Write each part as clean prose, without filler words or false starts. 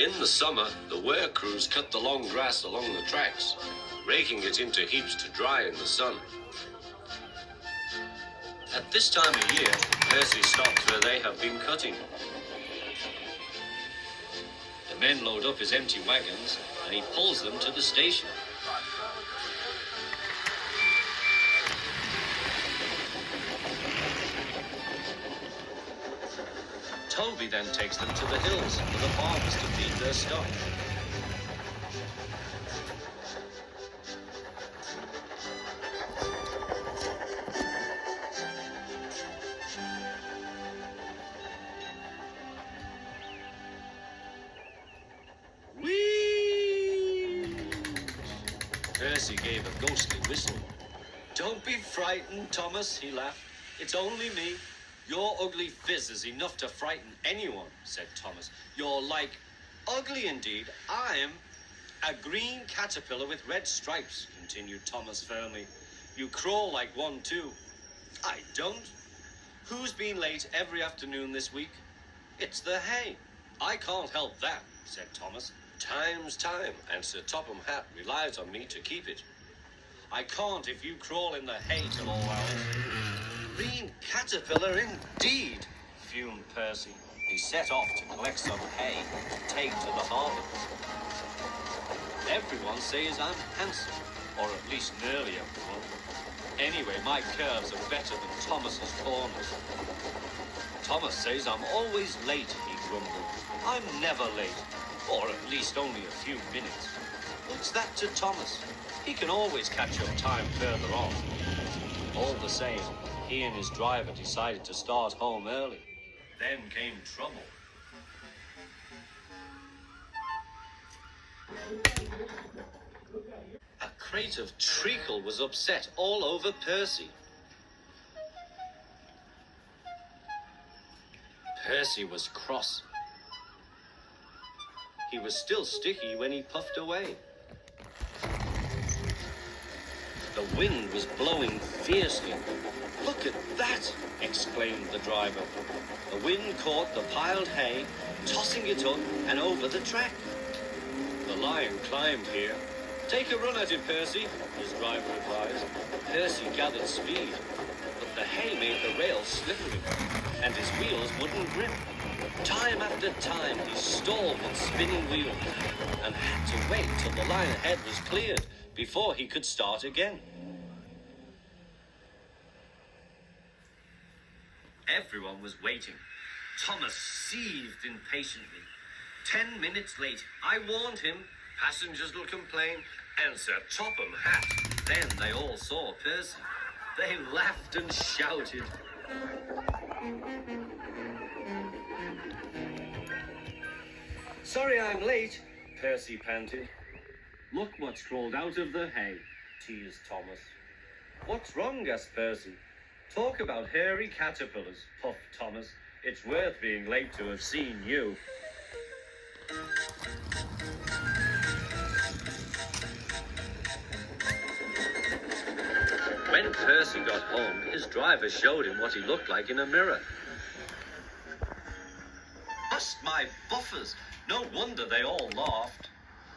In the summer, the wear crews cut the long grass along the tracks, raking it into heaps to dry in the sun. At this time of year, Percy stops where they have been cutting. The men load up his empty wagons, and he pulls them to the station. Toby then takes them to the hills for the farmers to feed their stock. Whee! Percy gave a ghostly whistle. "Don't be frightened, Thomas," he laughed. "It's only me." "Your ugly fizz is enough to frighten anyone," said Thomas. "You're like, ugly indeed. I'm a green caterpillar with red stripes," continued Thomas firmly. "You crawl like one too." "I don't." "Who's been late every afternoon this week?" "It's the hay." "I can't help that," said Thomas. "Time's time, and Sir Topham Hatt relies on me to keep it." "I can't if you crawl in the hay till all hours." "Green caterpillar indeed," fumed Percy. He set off to collect some hay to take to the harbour. "Everyone says I'm handsome, or at least nearly everyone. Anyway, my curves are better than Thomas's corners." "Thomas says I'm always late," he grumbled. "I'm never late, or at least only a few minutes." "What's that to Thomas? He can always catch up time further on." All the same, he and his driver decided to start home early. Then came trouble. A crate of treacle was upset all over Percy. Percy was cross. He was still sticky when he puffed away. The wind was blowing fiercely. "Look at that!" exclaimed the driver. The wind caught the piled hay, tossing it up and over the track. The lion climbed here. "Take a run at it, Percy," his driver advised. Percy gathered speed, but the hay made the rails slippery, and his wheels wouldn't grip. Time after time, he stalled with spinning wheels and had to wait till the line ahead was cleared before he could start again. Everyone was waiting. Thomas seethed impatiently. 10 minutes late. I warned him. Passengers will complain. And Sir Topham Hatt. Then they all saw Percy. They laughed and shouted. "Sorry I'm late," Percy panted. "Look what's crawled out of the hay," teased Thomas. "What's wrong?" asked Percy. "Talk about hairy caterpillars," puffed Thomas. "It's worth being late to have seen you." When Percy got home, his driver showed him what he looked like in a mirror. "Bust my buffers! No wonder they all laughed.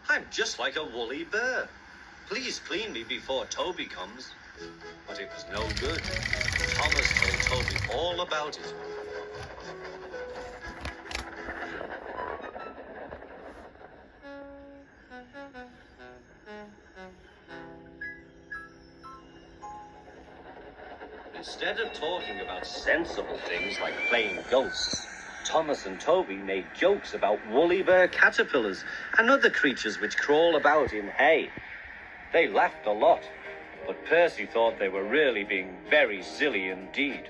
I'm just like a woolly bear. Please clean me before Toby comes." But it was no good. Thomas told Toby all about it. Instead of talking about sensible things like playing ghosts, Thomas and Toby made jokes about woolly bear caterpillars and other creatures which crawl about in hay. They laughed a lot, but Percy thought they were really being very silly indeed.